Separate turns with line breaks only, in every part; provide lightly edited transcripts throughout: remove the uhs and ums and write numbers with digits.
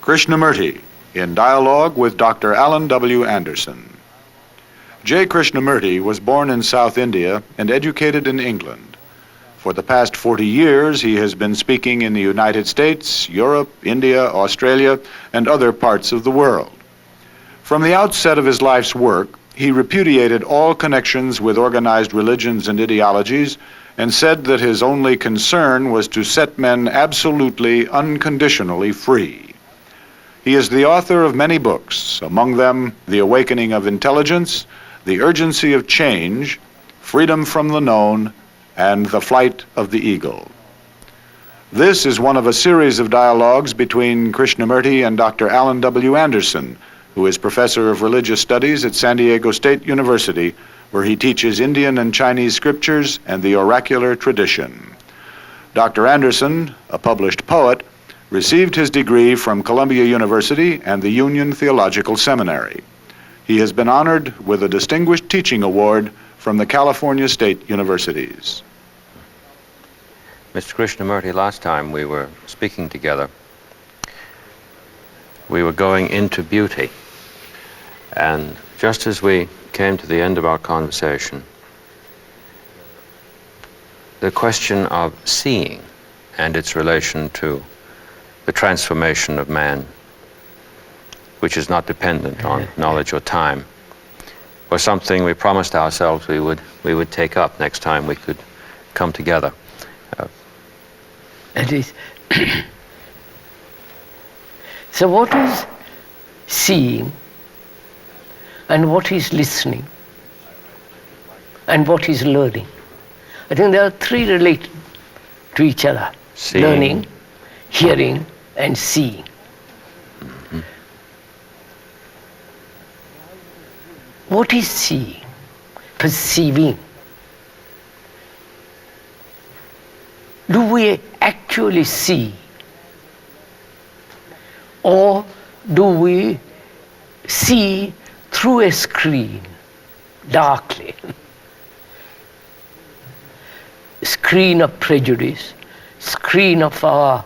Krishnamurti, in dialogue with Dr. Alan W. Anderson. J. Krishnamurti was born in South India and educated in England. For the past 40 years, he has been speaking in the United States, Europe, India, Australia, and other parts of the world. From the outset of his life's work, he repudiated all connections with organized religions and ideologies and said that his only concern was to set men absolutely, unconditionally free. He is the author of many books, among them The Awakening of Intelligence, The Urgency of Change, Freedom from the Known, and The Flight of the Eagle. This is one of a series of dialogues between Krishnamurti and Dr. Alan W. Anderson, who is professor of religious studies at San Diego State University, where he teaches Indian and Chinese scriptures and the oracular tradition. Dr. Anderson, a published poet, received his degree from Columbia University and the Union Theological Seminary. He has been honored with a Distinguished Teaching Award from the California State Universities.
Mr. Krishnamurti, last time we were speaking together, we were going into beauty. And just as we came to the end of our conversation, the question of seeing and its relation to the transformation of man, which is not dependent on knowledge or time, was something we promised ourselves we would take up next time we could come together.
That is, so what is seeing, and what is listening, and what is learning? I think there are three related to each other:
seeing,
learning, hearing, and seeing.
Mm-hmm.
What is seeing? Perceiving. Do we actually see? Or do we see through a screen, darkly? Screen of prejudice, screen of our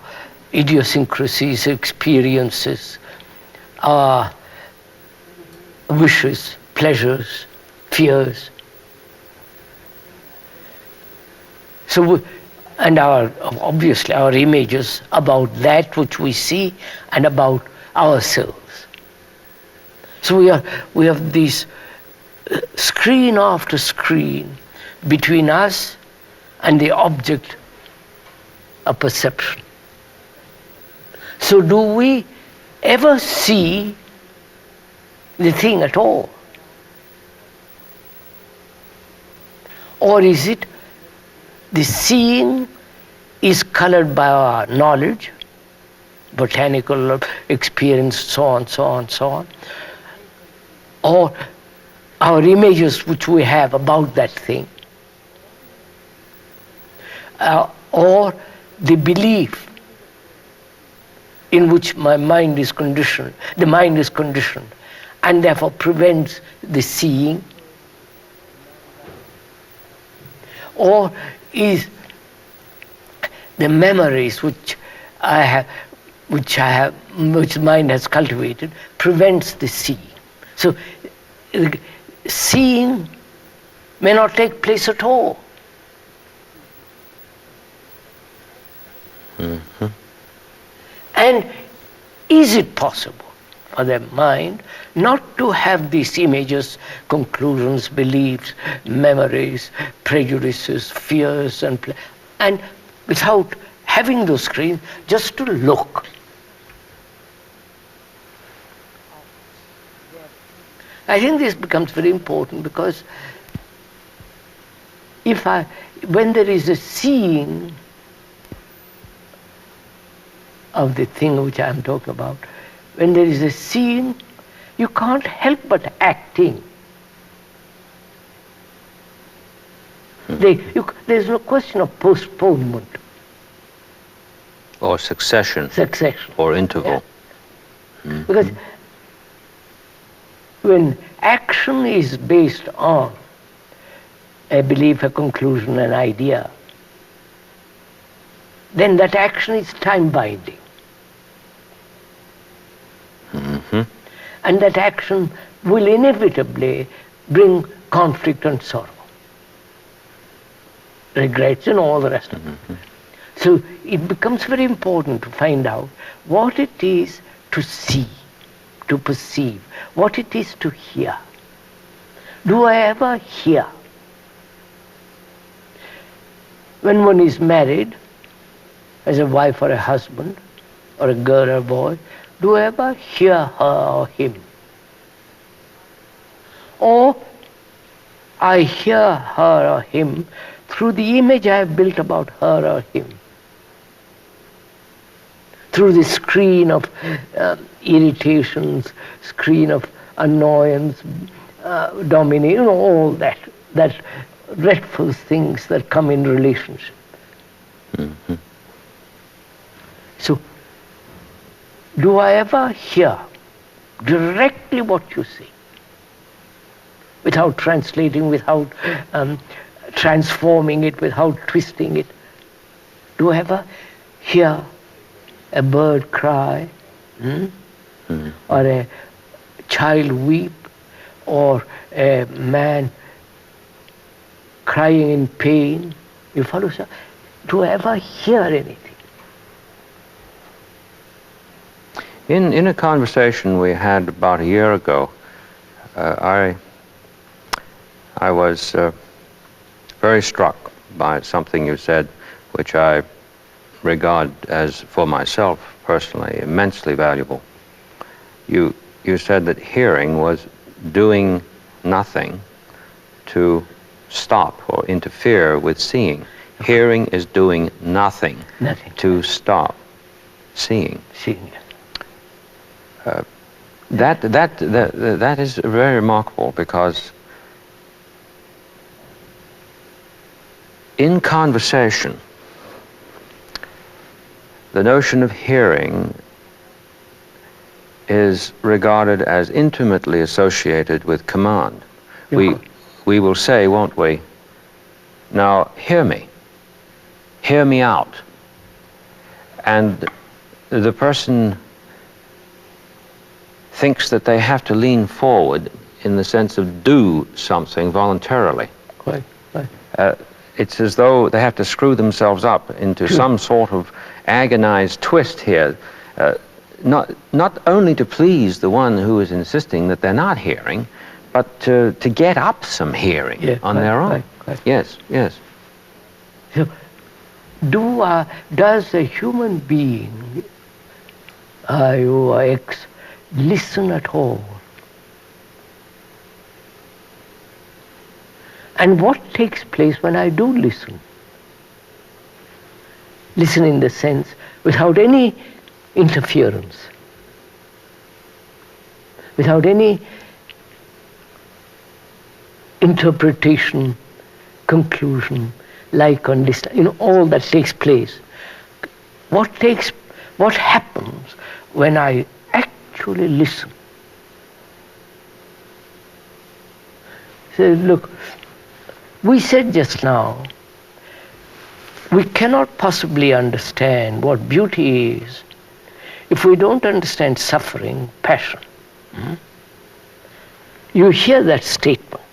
idiosyncrasies, experiences, our wishes, pleasures, fears. So, and obviously our images about that which we see and about ourselves. So we have these screen after screen between us and the object of perception. So do we ever see the thing at all? Or is it the seeing is colored by our knowledge, botanical experience, so on, so on, so on, or our images which we have about that thing, or the belief in which my mind is conditioned, the mind is conditioned, and therefore prevents the seeing? Or is the memories which mind has cultivated prevents the seeing? So seeing may not take place at all.
Mm-hmm.
And is it possible for the mind not to have these images, conclusions, beliefs, memories, prejudices, fears, and without having those screens, just to look? I think this becomes very important, because when there is a seeing of the thing which I am talking about, when there is a seeing, you can't help but acting. There's no question of postponement.
Or succession. Or interval.
Yeah. Mm-hmm. Because when action is based on a belief, a conclusion, an idea, then that action is time-binding. And that action will inevitably bring conflict and sorrow, regrets and all the rest of it. So it becomes very important to find out what it is to see, to perceive, what it is to hear. Do I ever hear? When one is married, as a wife or a husband, or a girl or a boy, do I ever hear her or him? Or I hear her or him through the image I have built about her or him, through the screen of irritations, screen of annoyance, domination, all that dreadful things that come in relationship. So, do I ever hear directly what you say, without translating, without transforming it, without twisting it? Do I ever hear a bird cry, or a child weep, or a man crying in pain? You follow, sir? Do I ever hear anything?
In a conversation we had about a year ago, I was very struck by something you said, which I regard as, for myself personally, immensely valuable. You said that hearing was doing nothing to stop or interfere with seeing. Hearing is doing nothing to stop seeing.
Seeing.
That is very remarkable, because in conversation, the notion of hearing is regarded as intimately associated with command. We will say, won't we, now hear me out. And the person thinks that they have to lean forward in the sense of do something voluntarily.
Right.
It's as though they have to screw themselves up into some sort of agonized twist here, not only to please the one who is insisting that they're not hearing, but to get up some hearing on their own.
Right.
Yes.
So, does a human being, I or X, listen at all? And what takes place when I do listen? Listen in the sense without any interference, without any interpretation, conclusion, like on listen, all that takes place. What happens when I actually listen? So look, we said just now, we cannot possibly understand what beauty is if we don't understand suffering, passion. You hear that statement.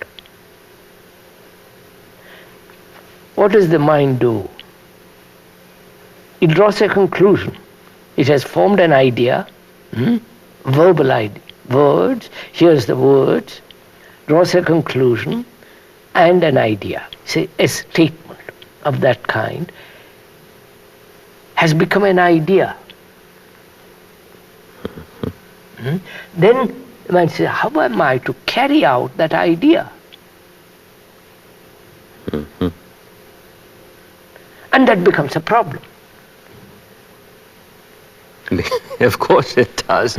What does the mind do? It draws a conclusion. It has formed an idea, verbal idea, words, hears the words, draws a conclusion and an idea. Say, a statement of that kind has become an idea. Then the mind says, how am I to carry out that idea? And that becomes a problem.
Of course it does,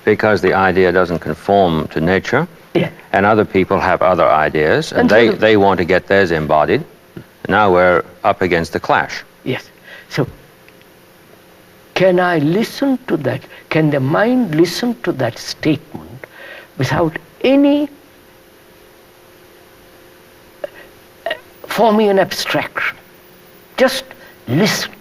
because the idea doesn't conform to nature, and other people have other ideas, and they want to get theirs embodied. Now we're up against the clash.
Yes. So, can I listen to that? Can the mind listen to that statement without any forming an abstraction? Just listen.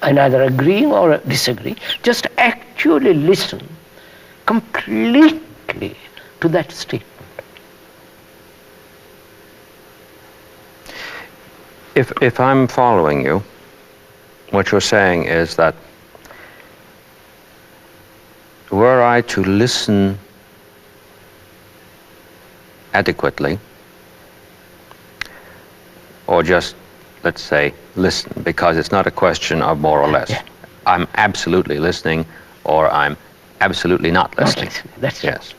And either agreeing or disagreeing, just actually actually listen completely to that statement.
If I'm following you, what you're saying is that were I to listen adequately, or just, let's say, listen, because it's not a question of more or less.
Yeah.
I'm absolutely listening, or I'm absolutely not listening.
Not listening, that's
yes.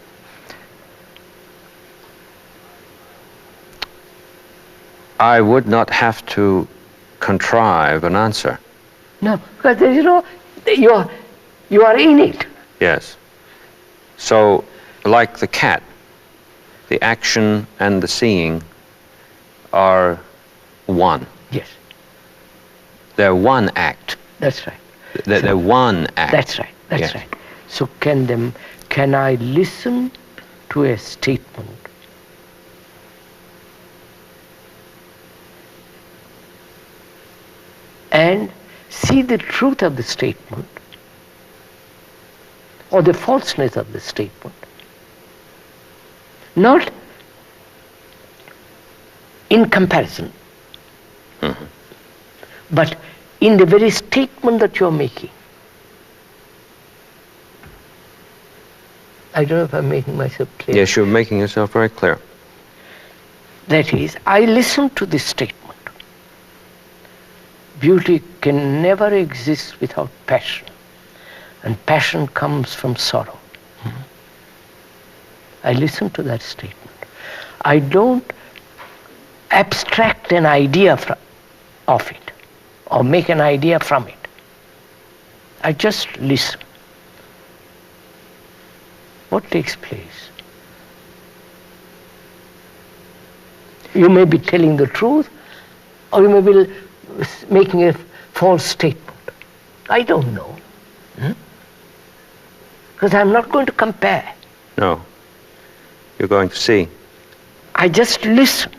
I would not have to contrive an answer.
No, because you are in it.
Yes. So, like the cat, the action and the seeing are one.
Yes,
They're one act.
that's right.
They're one act.
That's right. That's
Yes.
right. So can I listen to a statement and see the truth of the statement or the falseness of the statement, not in comparison, but in the very statement that you're making. I don't know if I'm making myself clear.
Yes, you're making yourself very clear.
That is, I listen to this statement. Beauty can never exist without passion, and passion comes from sorrow. I listen to that statement. I don't abstract an idea of it or make an idea from it. I just listen. What takes place? You may be telling the truth, or you may be making a false statement. I don't know. Because I'm not going to compare.
No. You're going to see.
I just listen,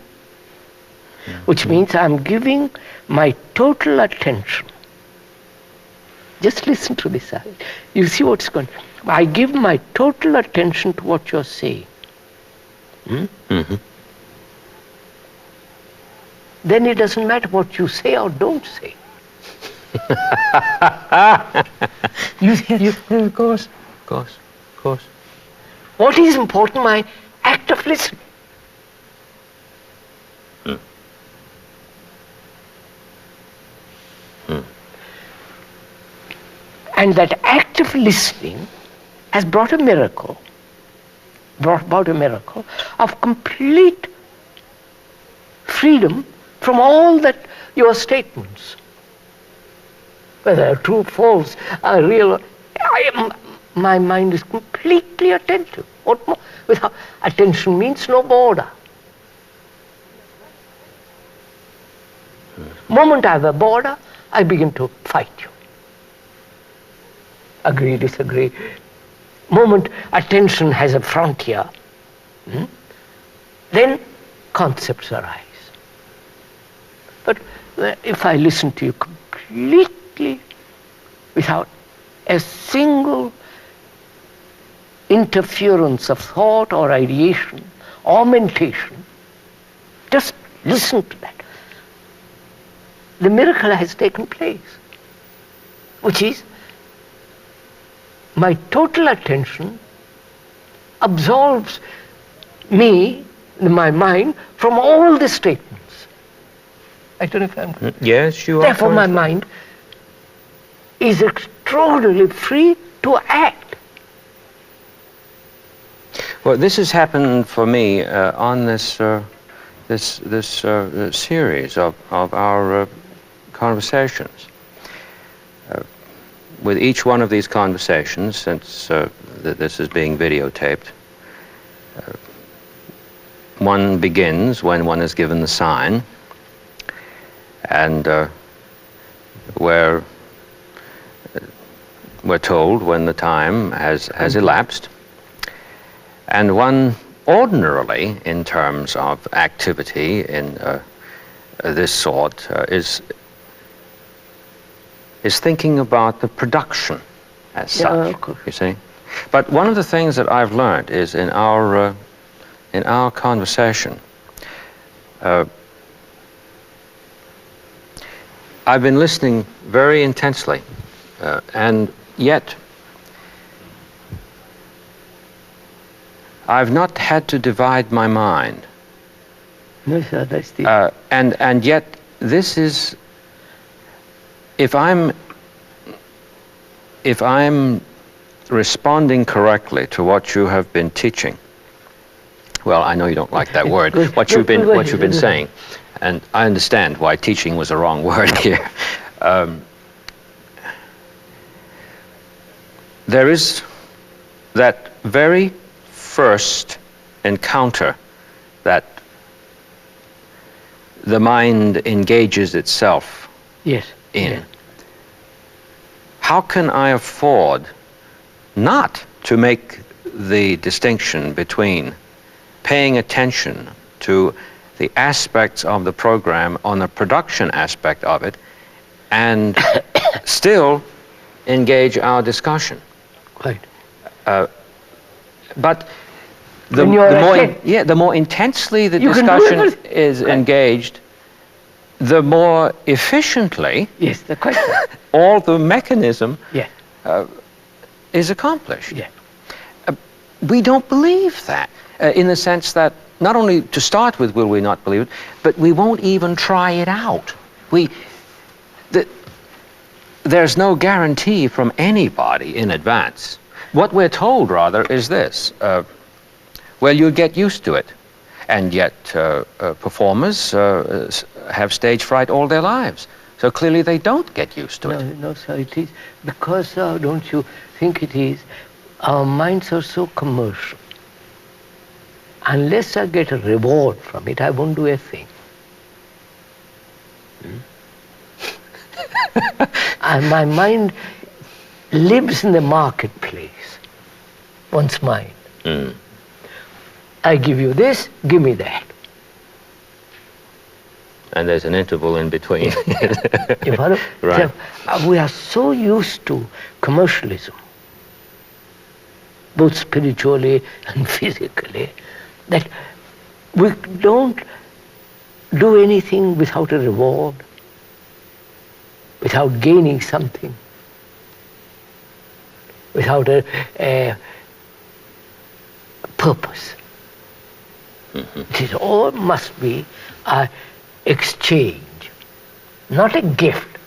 which means I'm giving my total attention. Just listen to this. You see what's going on. I give my total attention to what you're saying. Then it doesn't matter what you say or don't say.
Of course. Of course. Of course.
What is important? My act of listening. And that act of listening has brought about a miracle of complete freedom from all that your statements, whether true, false, real, my mind is completely attentive. What more? Without attention means no border. Moment I have a border, I begin to fight you. Agree, disagree. Moment attention has a frontier, then concepts arise. But if I listen to you completely without a single interference of thought or ideation or mentation, just listen to that, the miracle has taken place, which is my total attention absolves me, my mind, from all the statements. I don't know if I'm...
Yes, you are.
Therefore, my mind is extraordinarily free to act.
Well, this has happened for me on this series of our conversations. With each one of these conversations, since this is being videotaped, one begins when one is given the sign, and we're told when the time has elapsed, and one ordinarily, in terms of activity in this sort, is thinking about the production as
Yeah,
such,
of course.
you see. But one of the things that I've learned is in our conversation, I've been listening very intensely, and yet I've not had to divide my mind.
No, sir, that's the...
And yet this is, if I'm responding correctly to what you have been teaching, well, I know you don't like that word, what you've been saying, and I understand why teaching was a wrong word here. There is that very first encounter that the mind engages itself
Yes.
in.
Yeah.
How can I afford not to make the distinction between paying attention to the aspects of the program on the production aspect of it and still engage our discussion?
Right.
But
When you're a kid,
the more intensely the
you can do
discussion
everything.
is engaged, the more efficiently
Yes, the question.
all the mechanism
Yeah.
is accomplished.
Yeah.
We don't believe that, in the sense that not only to start with will we not believe it, but we won't even try it out. There's no guarantee from anybody in advance. What we're told, rather, is this. Well, you'll get used to it. And yet performers have stage fright all their lives. So clearly they don't get used to it.
No, sir, it is because, don't you think it is, our minds are so commercial. Unless I get a reward from it, I won't do a thing. And my mind lives in the marketplace, one's mind.
Mm.
I give you this, give me that.
And there's an interval in between.
You follow?
Right.
So, we are so used to commercialism, both spiritually and physically, that we don't do anything without a reward, without gaining something, without a purpose. Mm-hmm. It all must be an exchange, not a gift,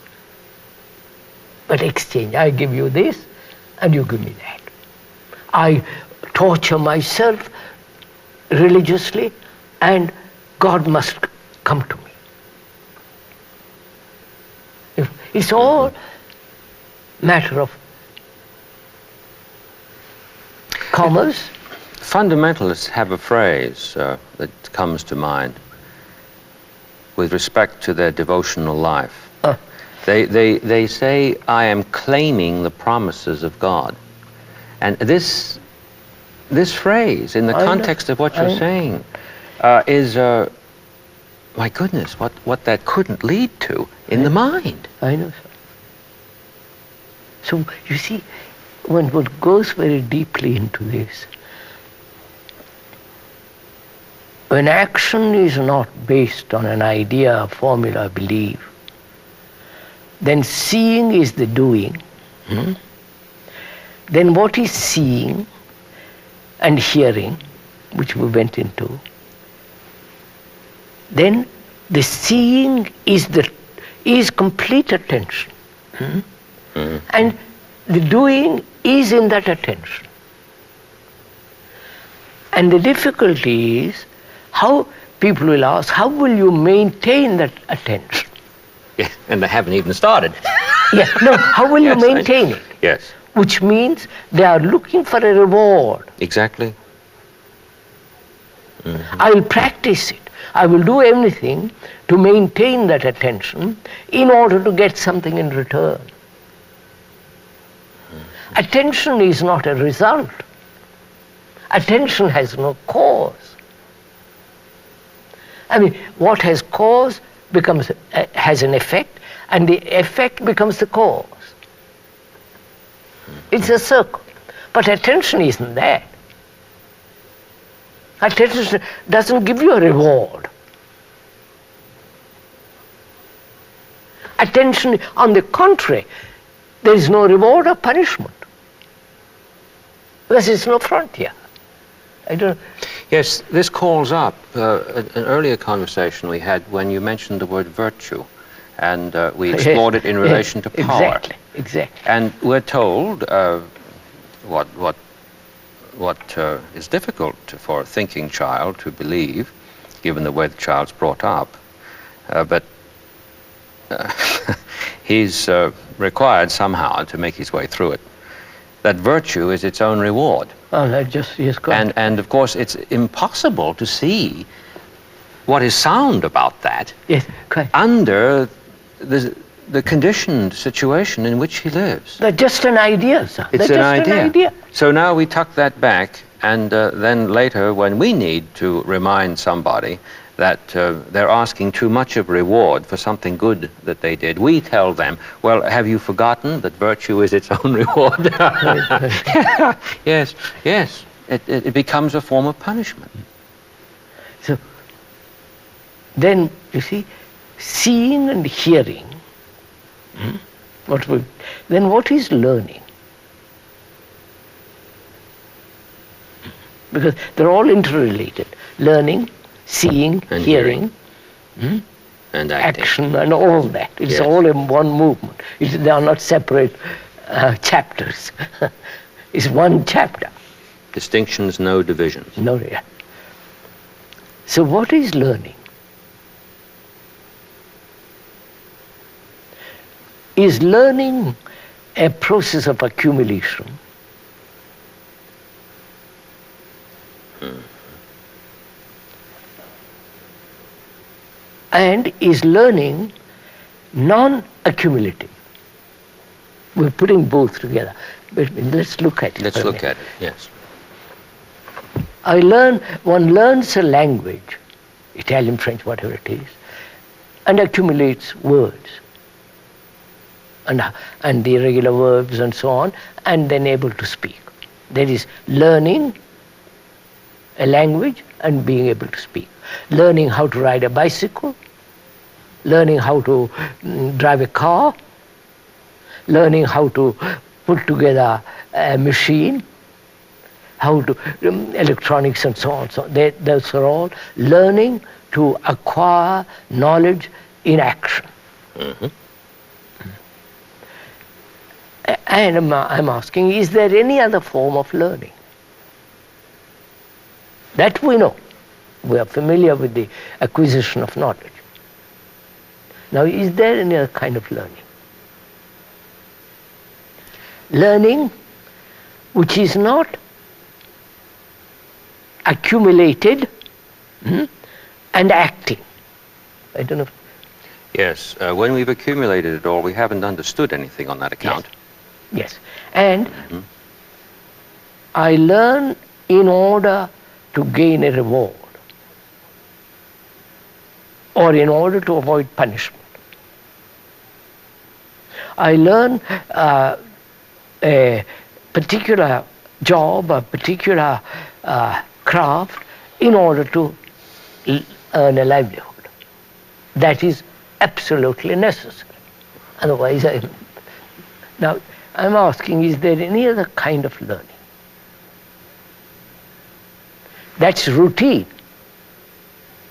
but exchange. I give you this and you give me that. I torture myself religiously and God must come to me. It's all matter of commerce.
Fundamentalists have a phrase that comes to mind with respect to their devotional life. They say, I am claiming the promises of God. And this phrase, in the context of what you're saying, is, my goodness, what that couldn't lead to in the mind.
I know, sir. So, you see, when one goes very deeply into this, when action is not based on an idea, formula, belief, then seeing is the doing. Then what is seeing and hearing, which we went into, then the seeing is complete attention. And the doing is in that attention. And the difficulty is how people will ask, how will you maintain that attention?
Yeah, and they haven't even started.
Yeah, no, how will you maintain it?
Yes.
Which means they are looking for a reward.
Exactly.
I will practice it. I will do everything to maintain that attention in order to get something in return. Attention is not a result. Attention has no cause. I mean, what has cause has an effect, and the effect becomes the cause. It's a circle. But attention isn't that. Attention doesn't give you a reward. Attention, on the contrary, there is no reward or punishment. Because it's no frontier. I don't.
Yes, this calls up an earlier conversation we had when you mentioned the word virtue, and we explored it in relation to power.
Exactly.
And we're told what is difficult for a thinking child to believe, given the way the child's brought up, but he's required somehow to make his way through it, that virtue is its own reward.
Oh, that just is correct.
And of course, it's impossible to see what is sound about that under the conditioned situation in which he lives.
They're just an idea, sir.
It's an idea. So now we tuck that back, and then later, when we need to remind somebody that they're asking too much of reward for something good that they did, we tell them, well, have you forgotten that virtue is its own reward? Yes. It becomes a form of punishment.
So then, you see, seeing and hearing, then what is learning? Because they're all interrelated. Learning, seeing,
and
hearing,
and
action, and all that. It's all in one movement. They are not separate chapters. It's one chapter.
Distinctions, no divisions.
No, yeah. So what is learning? Is learning a process of accumulation? And is learning non-accumulative? We're putting both together. But let's look at it.
Let's look at it, yes.
One learns a language, Italian, French, whatever it is, and accumulates words. And the irregular verbs and so on, and then able to speak. That is learning a language and being able to speak. Learning how to ride a bicycle, learning how to drive a car, learning how to put together a machine, how to electronics and so on. So those are all learning to acquire knowledge in action.
Mm-hmm.
And I'm asking, is there any other form of learning? That we know. We are familiar with the acquisition of knowledge. Now, is there any other kind of learning? Learning which is not accumulated and acting. I don't know.
Yes, when we've accumulated it all, we haven't understood anything on that account.
Yes. And I learn in order to gain a reward or in order to avoid punishment. I learn a particular job, a particular craft in order to earn a livelihood. That is absolutely necessary. Otherwise, now I'm asking, is there any other kind of learning? That's routine.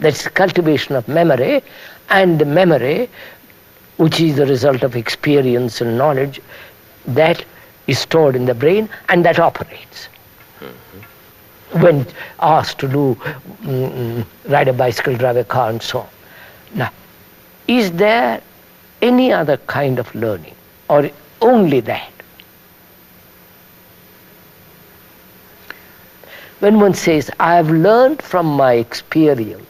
That's cultivation of memory, and the memory, which is the result of experience and knowledge, that is stored in the brain and that operates. When asked to do, ride a bicycle, drive a car, and so on. Now, is there any other kind of learning, or only that? When one says, I have learned from my experience,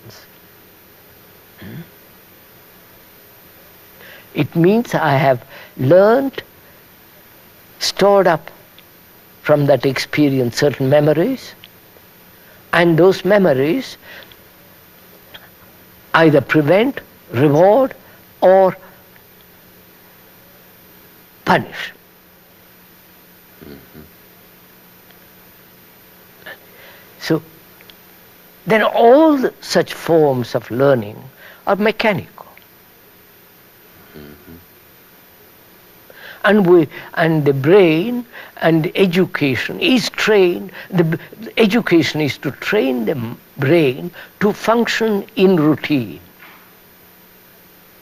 it means I have learned, stored up from that experience certain memories, and those memories either prevent, reward, or punish. So then all such forms of learning are mechanical. And the brain and education is trained, the education is to train the brain to function in routine,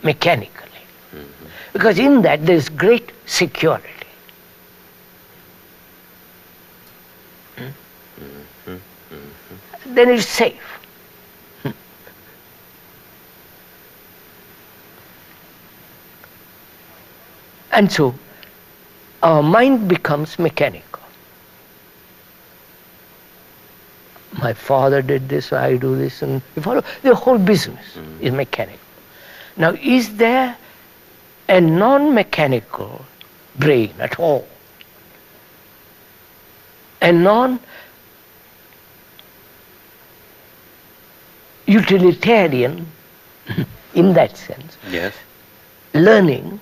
mechanically. Because in that there is great security. Then it's safe. And so our mind becomes mechanical. My father did this, I do this, and you follow? The whole business is mechanical. Now, is there a non-mechanical brain at all? A non-utilitarian, in that sense,
Yes.
learning,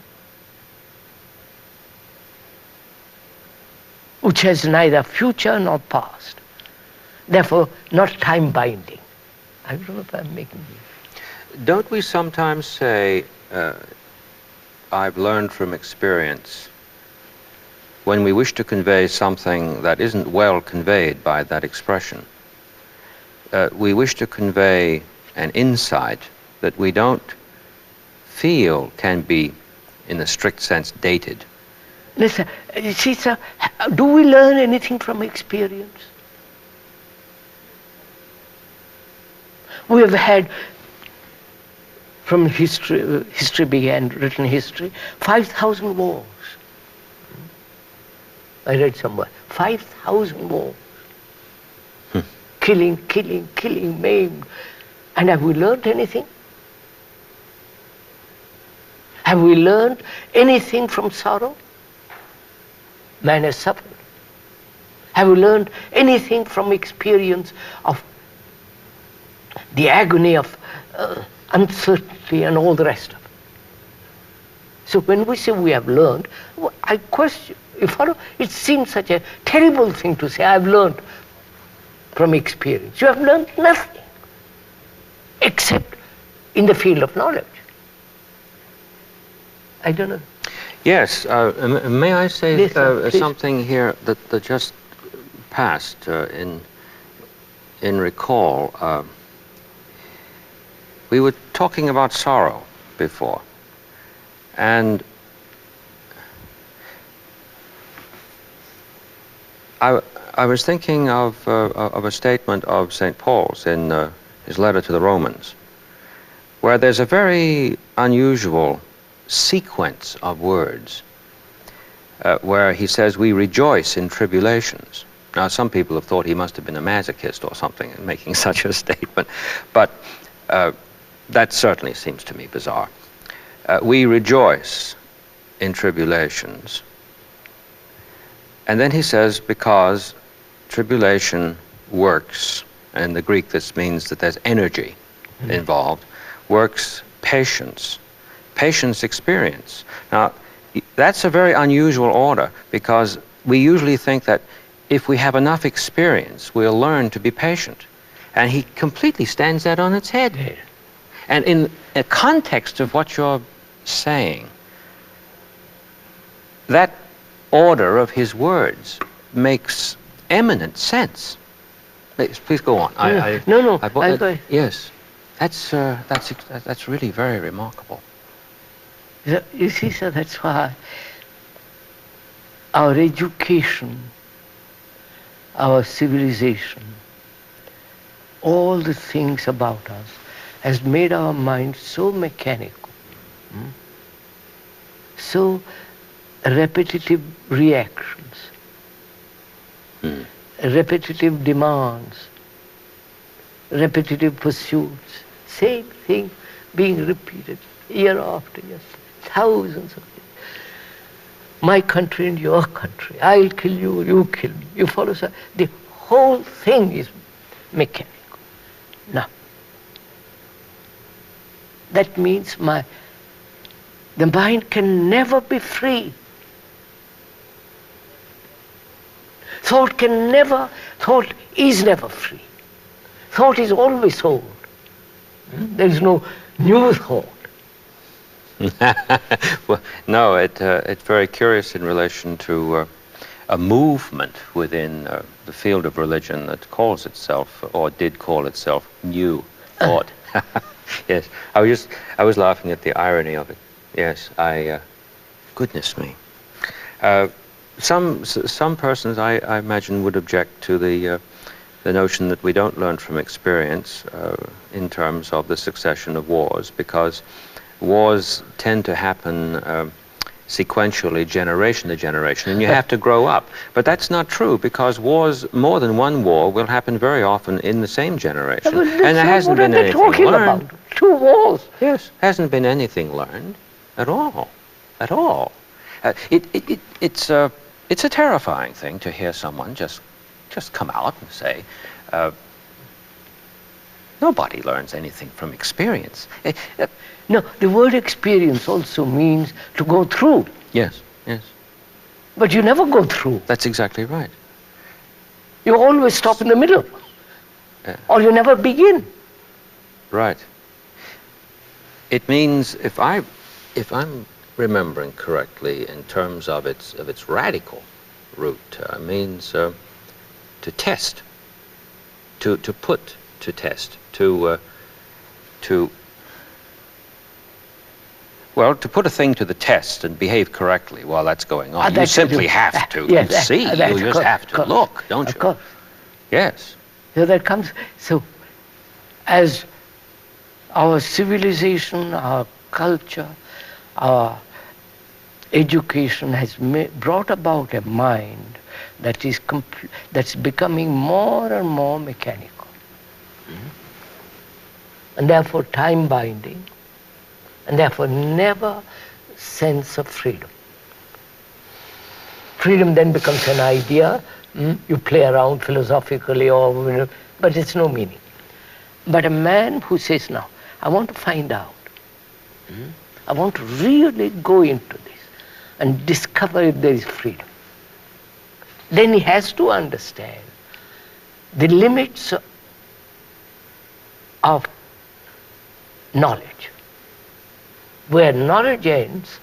which has neither future nor past, therefore not time binding. I don't know if I'm making this.
Don't we sometimes say, I've learned from experience, when we wish to convey something that isn't well conveyed by that expression? We wish to convey an insight that we don't feel can be, in a strict sense, dated.
Listen, you see, sir, do we learn anything from experience? We have had, from history began, written history, 5,000 wars. I read somewhere, 5,000 wars. Killing, maimed. And have we learned anything? Have we learned anything from sorrow? Man has suffered. Have we learned anything from experience of the agony of uncertainty and all the rest of it? So when we say we have learned, I question, you follow? It seems such a terrible thing to say, I've learned from experience. You have learned nothing except in the field of knowledge. I don't know.
Yes, may I say
Yes, sir,
something here that just passed in recall? We were talking about sorrow before, and I was thinking of a statement of St. Paul's in his letter to the Romans, where there's a very unusual sequence of words where he says, we rejoice in tribulations. Now, some people have thought he must have been a masochist or something in making such a statement, but that certainly seems to me bizarre. We rejoice in tribulations. And then he says, because tribulation works, and in the Greek this means that there's energy involved, works patience. Patience experience. Now, that's a very unusual order, because we usually think that if we have enough experience, we'll learn to be patient. And he completely stands that on its head.
Yeah.
And in a context of what you're saying, that order of his words makes eminent sense. Please go on. Yes, that's really very remarkable.
You see, sir, that's why our education, our civilization, all the things about us has made our mind so mechanical, so repetitive reactions, repetitive demands, repetitive pursuits, same thing being repeated year after year, thousands of things. My country and your country, I'll kill you, you kill me. You follow, sir? The whole thing is mechanical. Now, that means the mind can never be free. Thought is never free. Thought is always old. There is no new thought.
Well, no, it's very curious in relation to a movement within the field of religion that calls itself, or did call itself, New Thought. Yes, I was laughing at the irony of it. Yes, goodness me. Some persons, I imagine, would object to the notion that we don't learn from experience in terms of the succession of wars, because wars tend to happen sequentially, generation to generation, and you have to grow up. But that's not true, because wars, more than one war, will happen very often in the same generation. And there hasn't been anything learned.
About? 2 wars.
Yes, hasn't been anything learned at all, at all. It's a terrifying thing to hear someone just come out and say, nobody learns anything from experience.
No, the word experience also means to go through.
Yes, yes.
But you never go through.
That's exactly right.
You always stop in the middle. Or you never begin.
Right. It means, if I'm remembering correctly, in terms of its radical root, means to test, to put to test, to put a thing to the test and behave correctly while that's going on. You simply have to see. You just have to look, don't you?
Of course.
Yes.
So that comes. So, as our civilization, our culture, our education has brought about a mind that is that's becoming more and more mechanical, and therefore time-binding, and therefore never sense of freedom. Freedom then becomes an idea. You play around philosophically, but it's no meaning. But a man who says, now, I want to find out. I want to really go into this and discover if there is freedom. Then he has to understand the limits of knowledge. Where knowledge ends,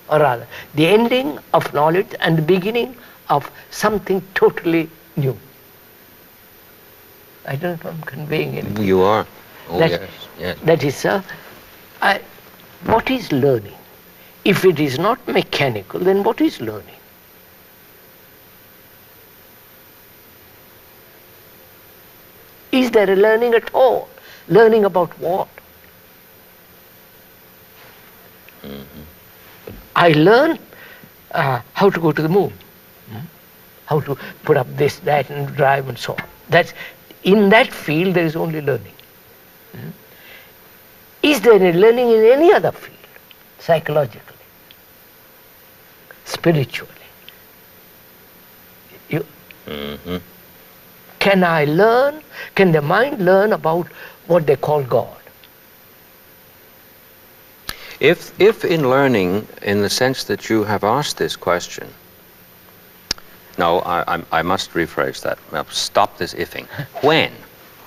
or rather, the ending of knowledge and the beginning of something totally new. I don't know if I'm conveying anything.
You are. Oh, yes.
That is, what is learning? If it is not mechanical, then what is learning? Is there a learning at all? Learning about what? I learn how to go to the moon, how to put up this, that, and drive, and so on. In that field, there is only learning. Is there any learning in any other field? Psychologically, spiritually? Can I learn? Can the mind learn about what they call God?
If in learning, in the sense that you have asked this question, no, I must rephrase that. Now, stop this ifing.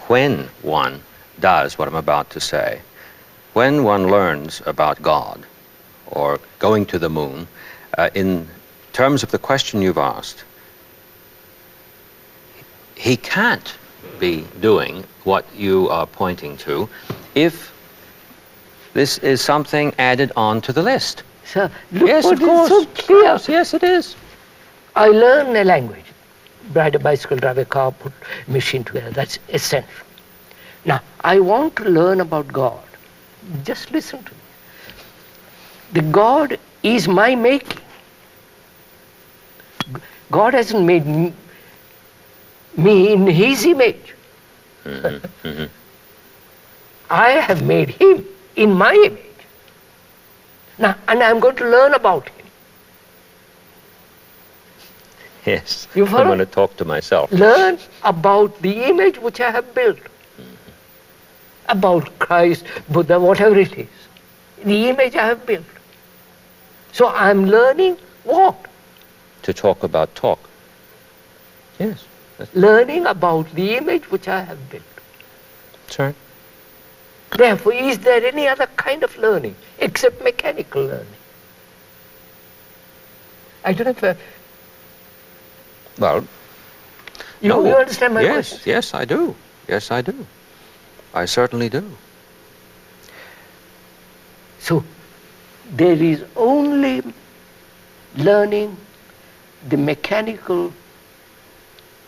When one does what I'm about to say, when one learns about God or going to the moon, in terms of the question you've asked, he can't be doing what you are pointing to if this is something added on to the list.
Sir, look,
yes,
what
of course.
is so clear.
Yes, it is.
I learn a language. Ride a bicycle, drive a car, put a machine together. That's essential. Now, I want to learn about God. Just listen to me. The God is my making. God hasn't made me in his image. I have made him in my image. Now, and I'm going to learn about him.
Yes,
You
I'm
follow?
going to talk to myself.
Learn about the image which I have built. About Christ, Buddha, whatever it is. The image I have built. So I'm learning what?
To talk about talk. Yes.
learning about the image which I have built.
Sorry?
Therefore, is there any other kind of learning except mechanical learning? I don't know if
Well,
you understand my question?
Yes, I do. Yes, I do. I certainly do.
So, there is only learning the mechanical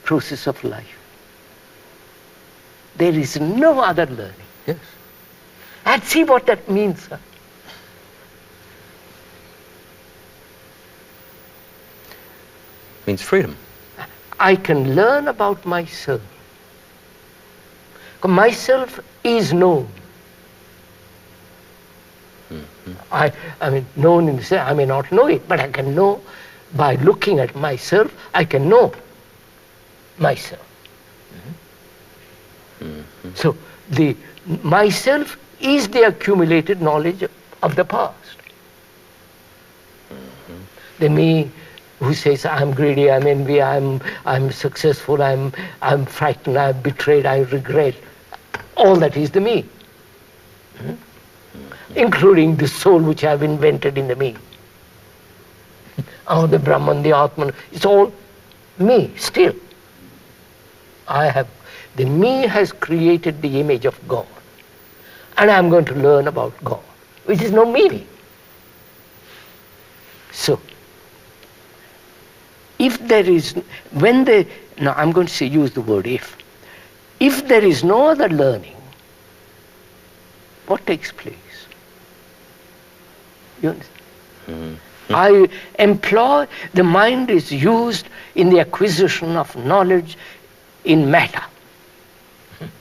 process of life. There is no other learning.
Yes.
And see what that means, sir.
Means freedom.
I can learn about myself. Myself is known. I mean, known in the sense, I may not know it, but I can know by looking at myself, I can know myself. So, the myself is the accumulated knowledge of the past. The me who says, I'm greedy, I'm envy, I'm successful, I'm frightened, I'm betrayed, I regret. All that is the me. Including the soul which I have invented in the me. Oh, the Brahman, the Atman, it's all me still. The me has created the image of God. And I'm going to learn about God, which is no meaning. So, if there is, now I'm going to use the word if there is no other learning, what takes place? You understand? I employ, the mind is used in the acquisition of knowledge in matter.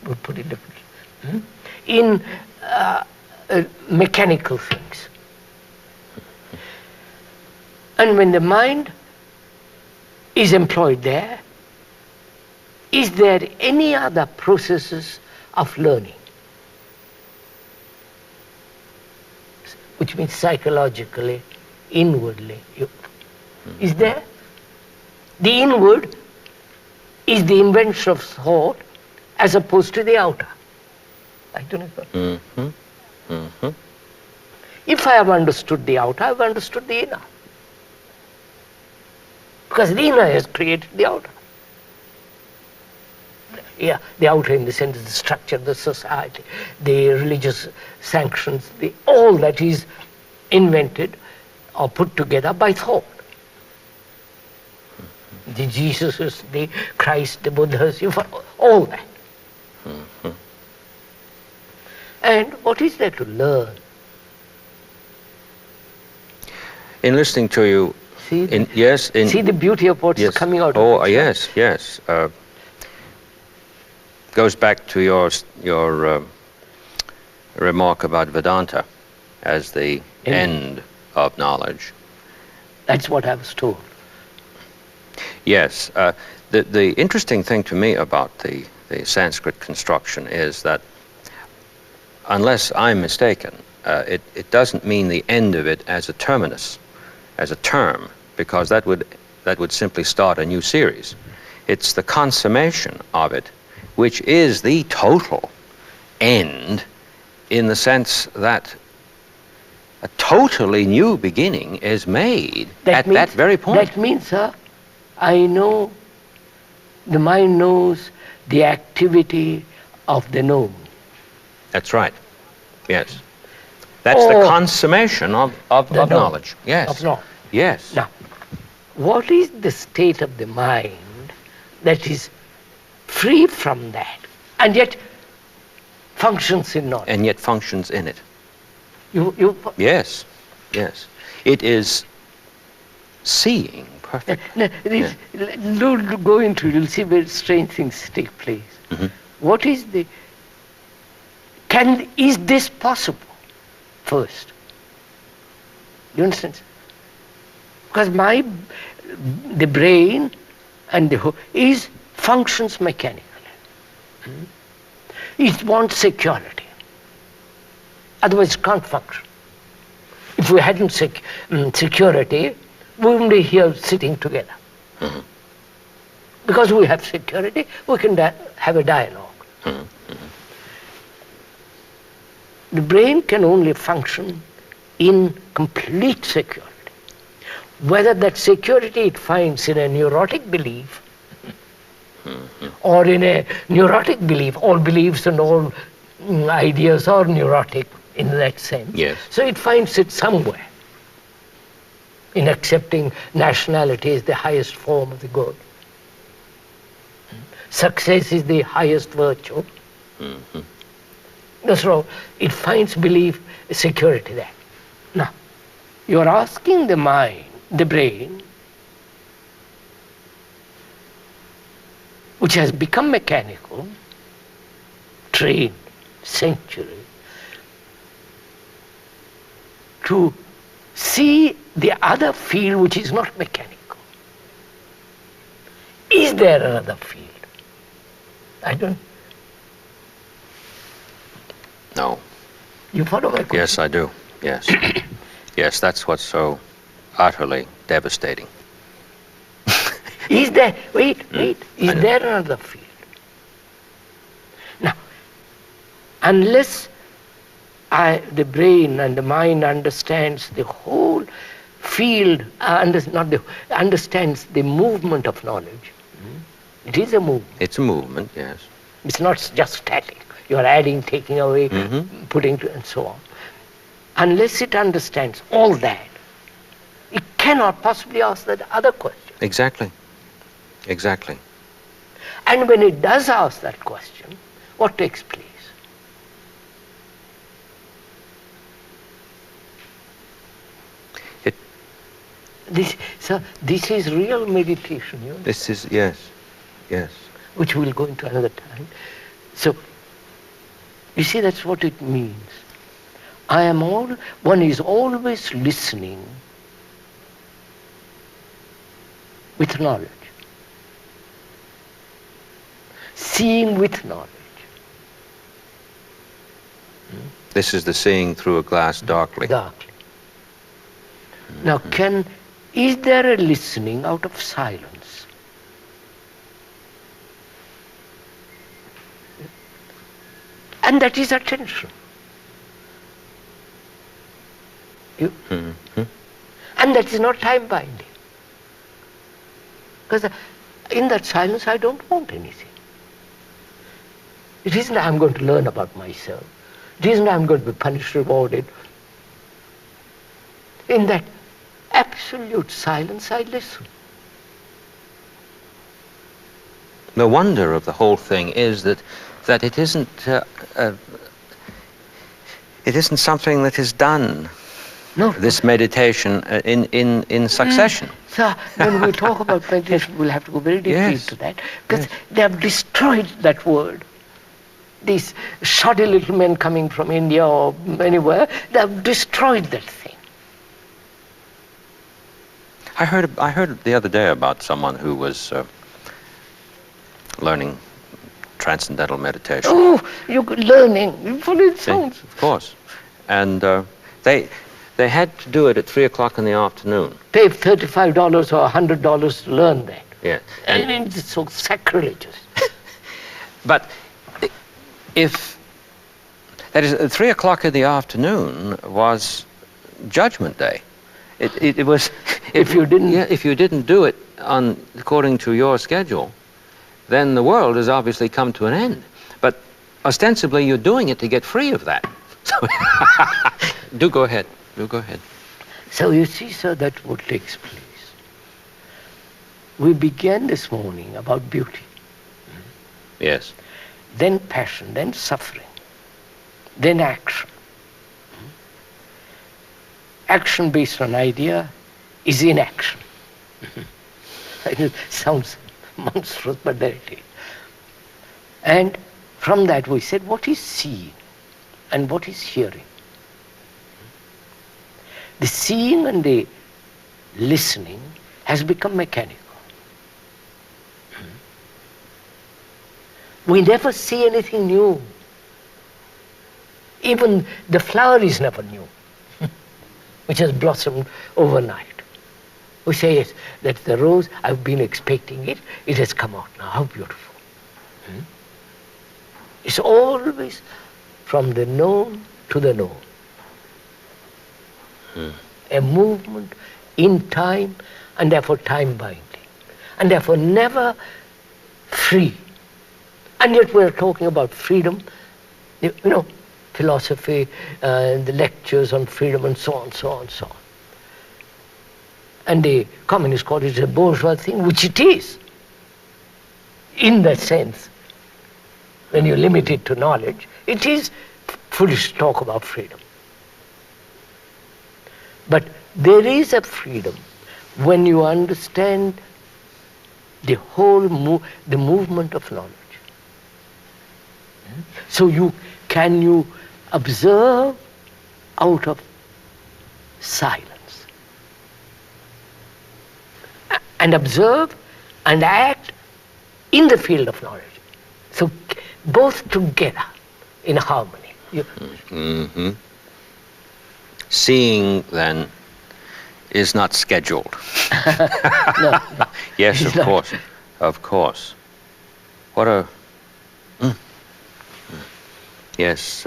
We'll put it differently. In mechanical things. And when the mind is employed there, is there any other processes of learning? Which means psychologically, inwardly. Is there? The inward is the invention of thought as opposed to the outer. I don't know. If I have understood the outer, I have understood the inner. Because the inner has created the outer. Yeah, the outer in the sense of the structure, the society, the religious sanctions, all that is invented or put together by thought. The Jesuses, the Christ, the Buddhas, all that. And what is there to learn?
In listening to you,
see the beauty of what is coming out of it.
Yes. Goes back to your remark about Vedanta as the end of knowledge.
That's what I was told.
Yes. The interesting thing to me about the Sanskrit construction is that, unless I'm mistaken, it doesn't mean the end of it as a terminus, as a term, because that would simply start a new series. It's the consummation of it, which is the total end, in the sense that a totally new beginning is made that very point.
That means, sir, I know, the mind knows the activity of the known.
That's right. Yes. That's the consummation of knowledge. Yes.
Of knowledge.
Yes.
Now, what is the state of the mind that is free from that and yet functions in knowledge?
And yet functions in it.
Yes.
It is seeing perfectly.
Don't go into it, you'll see very strange things take place. What is is this possible first? You understand? Because the brain and functions mechanically. It wants security. Otherwise it can't function. If we hadn't security, we wouldn't be here sitting together. Because we have security, we can have a dialogue. The brain can only function in complete security. Whether that security it finds in a neurotic belief or in a neurotic belief, all beliefs and all ideas are neurotic in that sense.
Yes.
So it finds it somewhere in accepting nationality is the highest form of the good. Success is the highest virtue. So it finds belief, security there. Now, you are asking the mind, the brain, which has become mechanical, trained, century, to see the other field which is not mechanical. Is there another field? I don't.
No.
You follow my question?
Yes, I do. Yes. Yes, that's what's so utterly devastating.
Is there, wait, is there another field? Now, unless the brain and the mind understands the whole field, understands the movement of knowledge. It is a movement.
It's a movement, yes.
It's not just static. You are adding, taking away, putting, and so on. Unless it understands all that, it cannot possibly ask that other question.
Exactly. Exactly.
And when it does ask that question, what takes place? This is real meditation. You know?
This is, yes, yes.
Which we'll go into another time. So, you see, that's what it means. One is always listening with knowledge. Seeing with knowledge.
This is the seeing through a glass darkly.
Darkly. Now, is there a listening out of silence? And that is attention. And that is not time binding. Because in that silence I don't want anything. It isn't I'm going to learn about myself. It isn't I'm going to be punished, rewarded. In that absolute silence I listen.
The wonder of the whole thing is that it isn't something that is done.
No.
This meditation in succession.
So when we talk about meditation, we'll have to go very deeply
Yes.
into that, because they have destroyed that word. These shoddy little men coming from India or anywhere, they have destroyed that thing.
I heard the other day about someone who was learning transcendental meditation.
Oh, you're learning. Well, it sounds.
Of course. And they had to do it at 3 o'clock in the afternoon.
Pay $35 or $100 to learn that.
Yeah.
And it's so sacrilegious.
But if that is at 3 o'clock in the afternoon was Judgment Day. It was
If you didn't.
Yeah, if you didn't do it according to your schedule, then the world has obviously come to an end. But ostensibly you're doing it to get free of that. So do go ahead. Do go ahead.
So you see, sir, that's what takes place. We began this morning about beauty,
Yes.
then passion, then suffering, then action. Action based on idea is inaction. It sounds monstrous, but there it is. And from that we said, what is seeing and what is hearing? The seeing and the listening has become mechanical. We never see anything new. Even the flower is never new, which has blossomed overnight. We say, yes, that's the rose, I've been expecting it, it has come out now, how beautiful. It's always from the known to the known. A movement in time, and therefore time binding, and therefore never free. And yet we're talking about freedom, you know, philosophy, the lectures on freedom, and so on, so on, so on. And the communists call it a bourgeois thing, which it is, in that sense. When you limit it to knowledge, it is foolish to talk about freedom. But there is a freedom when you understand the whole the movement of knowledge. So you observe out of silence, and observe and act in the field of knowledge. So both together in harmony.
Seeing, then, is not scheduled.
No.
Yes, of course. Of course. What a... Yes.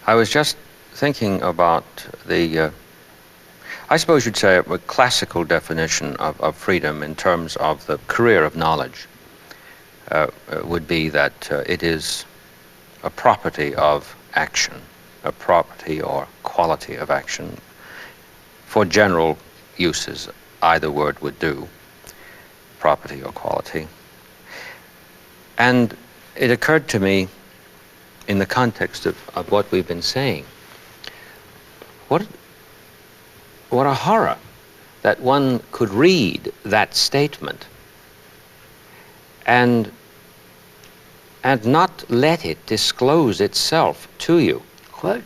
I was just thinking about the, I suppose you'd say, a classical definition of freedom in terms of the career of knowledge would be that it is a property of action, a property or quality of action. For general uses, either word would do, property or quality. And it occurred to me, in the context of what we've been saying, what a horror that one could read that statement and not let it disclose itself to you.
Quite.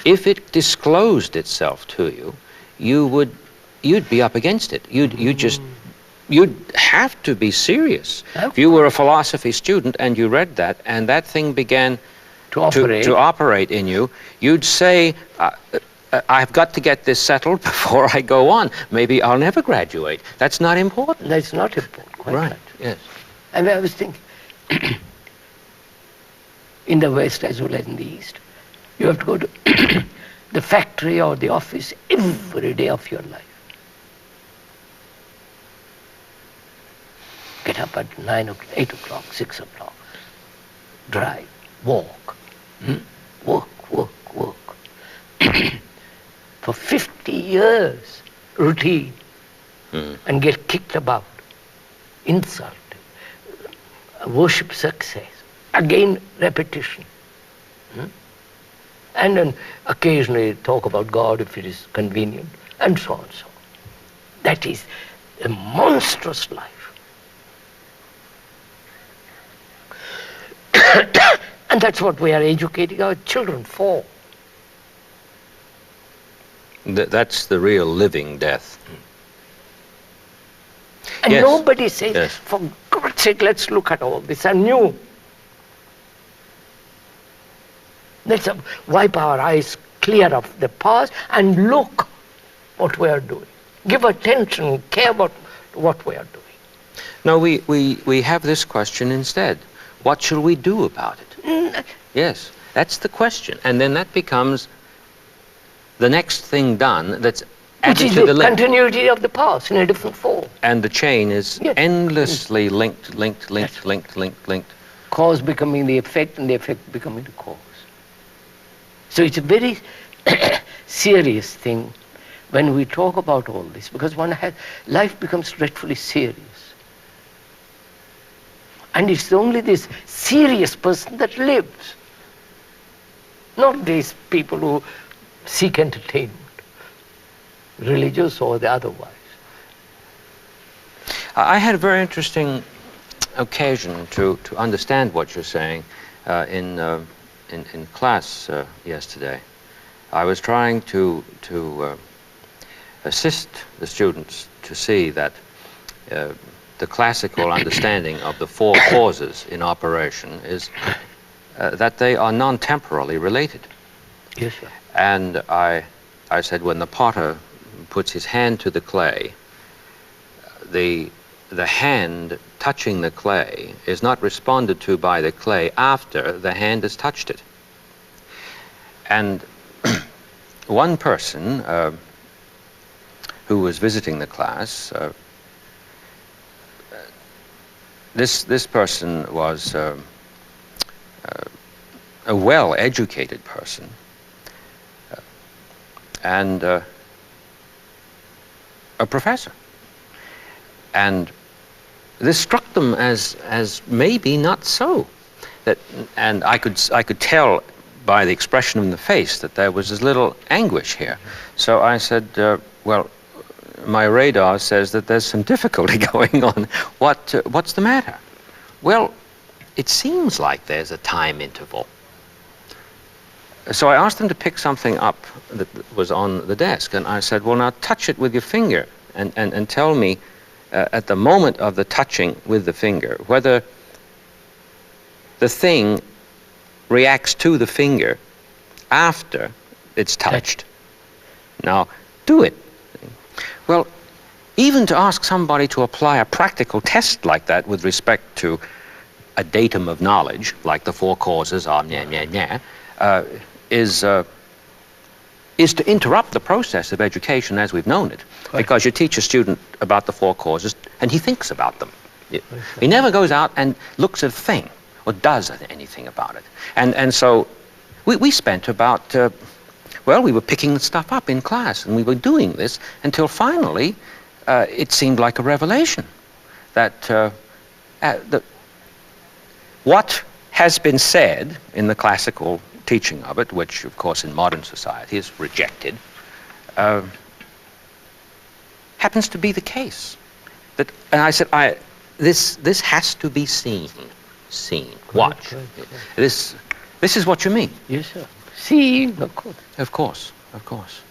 If it disclosed itself to you, you'd be up against it. You'd have to be serious. If you were a philosophy student and you read that, and that thing began to operate in you, you'd say, I've got to get this settled before I go on. Maybe I'll never graduate. That's not important.
That's not important. Quite
right.
Right.
Yes.
And I was thinking, in the West as well as in the East, you have to go to the factory or the office every day of your life. Get up at 9 o'clock, 8 o'clock, 6 o'clock, drive, walk, work. For 50 years, routine, and get kicked about, insulted, worship success, again repetition. And then occasionally talk about God if it is convenient, and so on and so on. That is a monstrous life. And that's what we are educating our children for.
That's the real living death.
And
yes.
Nobody says,
yes.
For God's sake, let's look at all this anew. Let's wipe our eyes clear of the past and look what we are doing. Give attention, care about what we are doing.
No, we have this question instead. What shall we do about it? Yes, that's the question. And then that becomes the next thing done that's added to the link.
Continuity of the past in a different form.
And the chain is
yes.
endlessly linked.
Cause becoming the effect and the effect becoming the cause. So it's a very serious thing when we talk about all this, because life becomes dreadfully serious. And it's only this serious person that lives, not these people who seek entertainment, religious or the otherwise.
I had a very interesting occasion to understand what you're saying in class yesterday. I was trying to assist the students to see that the classical understanding of the four causes in operation is that they are non-temporally related.
Yes, sir.
And I said, when the potter puts his hand to the clay, the hand touching the clay is not responded to by the clay after the hand has touched it. And one person who was visiting the class, this person was a well-educated person, and a professor. And this struck them as maybe not so. And I could tell by the expression in the face that there was a little anguish here. So I said, well, my radar says that there's some difficulty going on. What's the matter? Well, it seems like there's a time interval. So I asked them to pick something up that was on the desk, and I said, well, now touch it with your finger and tell me at the moment of the touching with the finger whether the thing reacts to the finger after it's touched. Now, do it. Well, even to ask somebody to apply a practical test like that with respect to a datum of knowledge, like the four causes are is to interrupt the process of education as we've known it. Right. Because you teach a student about the four causes, and he thinks about them. He never goes out and looks at a thing or does anything about it. And so we spent about, well, we were picking the stuff up in class, and we were doing this until finally it seemed like a revelation that what has been said in the classical teaching of it, which of course in modern society is rejected, happens to be the case. And I said, this has to be seen. Watch. This is what you mean.
Yes, sir. Seen, of course.
Of course, of course.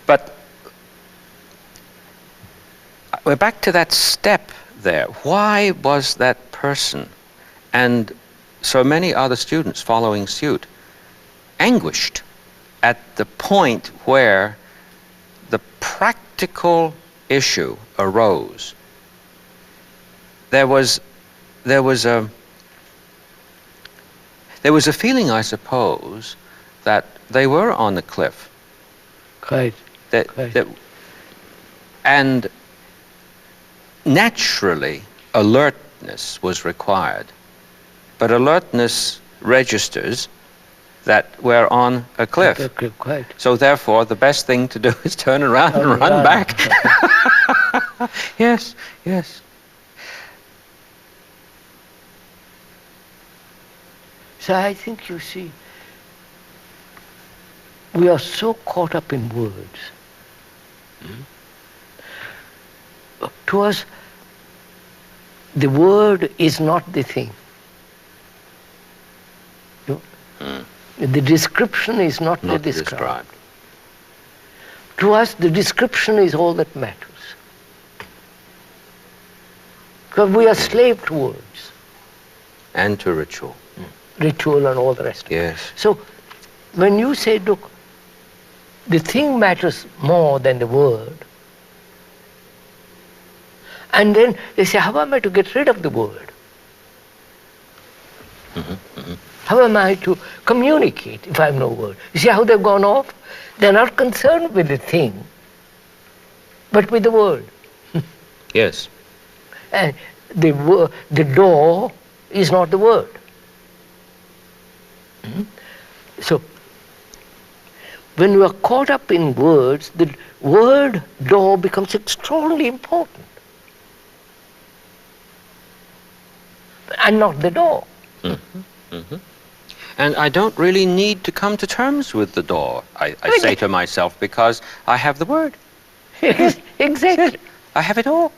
But we're back to that step there. Why was that person and so many other students following suit anguished at the point where the practical issue arose? There was a feeling, I suppose, that they were on the cliff.
Right.
And naturally, alertness was required. But alertness registers that we're on a cliff.
Right.
So therefore, the best thing to do is turn around and run back. Yes, yes.
So I think, you see, we are so caught up in words. To us, the word is not the thing. The description is not the described. To us, the description is all that matters. Because we are slave to words.
And to ritual.
Ritual and all the rest of it.
Yes.
So when you say, look, the thing matters more than the word, and then they say, how am I to get rid of the word? How am I to communicate if I have no word? You see how they've gone off? They're not concerned with the thing, but with the word.
Yes.
And the door is not the word. So, when you are caught up in words, the word door becomes extraordinarily important. And not the door.
And I don't really need to come to terms with the door, I say to myself, because I have the word.
Exactly.
I have it all.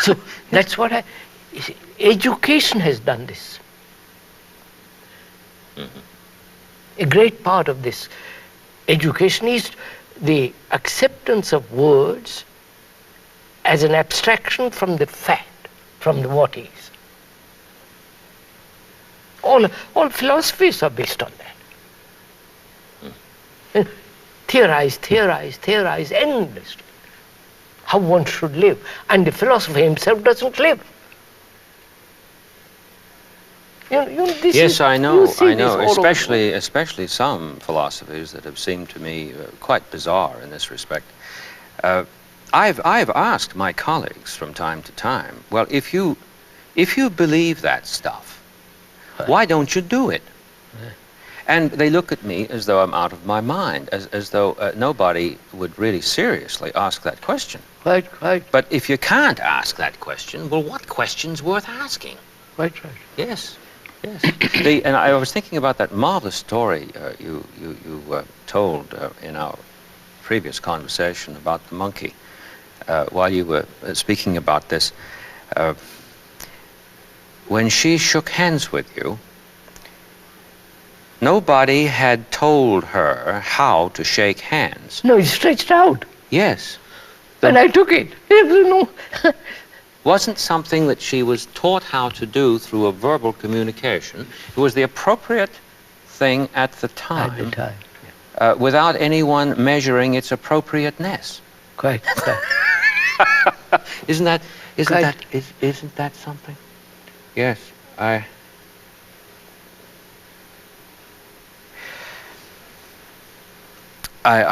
So that's what you see, education has done this. A great part of this education is the acceptance of words as an abstraction from the fact, from the what is. All philosophies are based on that. Theorize endlessly how one should live. And the philosopher himself doesn't live.
Yes, I know, especially some philosophies that have seemed to me quite bizarre in this respect. I've asked my colleagues from time to time, well, if you believe that stuff, why don't you do it? And they look at me as though I'm out of my mind, as though nobody would really seriously ask that question.
Right.
But if you can't ask that question, well, what question's worth asking?
Right.
Yes. And I was thinking about that marvelous story you told in our previous conversation about the monkey while you were speaking about this. When she shook hands with you, nobody had told her how to shake hands.
No, it stretched out.
Yes.
And I took it.
Wasn't something that she was taught how to do through a verbal communication. It was the appropriate thing at the time. Without anyone measuring its appropriateness.
Quite.
Isn't that something? Yes, I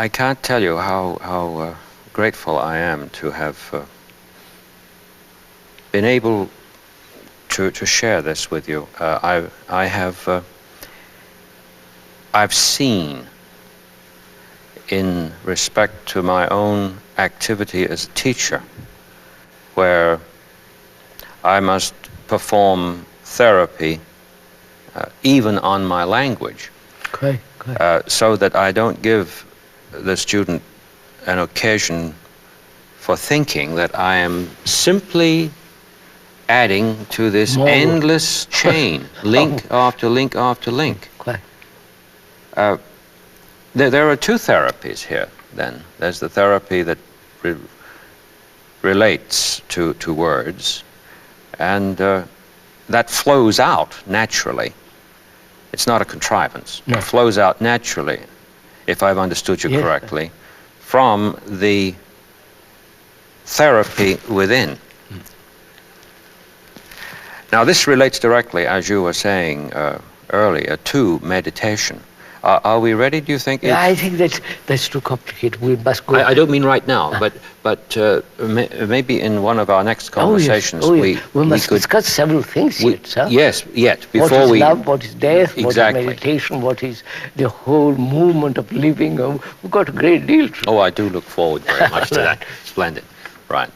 can't tell you how grateful I am to have been able to share this with you. I've seen, in respect to my own activity as a teacher, where I must perform therapy even on my language, so that I don't give the student an occasion for thinking that I am simply adding to this endless chain, link after link after link. There are two therapies here, then. There's the therapy that relates to words, and that flows out naturally. It's not a contrivance.
No.
It flows out naturally, if I've understood you correctly, from the therapy within. Now, this relates directly, as you were saying earlier, to meditation. Are we ready, do you think?
Yeah, I think that's too complicated. We must go.
I don't mean right now, but maybe in one of our next conversations,
we must discuss several things yet, sir.
Yes, before
what is
we...
love, what is death,
Exactly.
what is meditation, what is the whole movement of living. We've got a great deal to do.
Oh, I do look forward very much to that. Splendid. Right.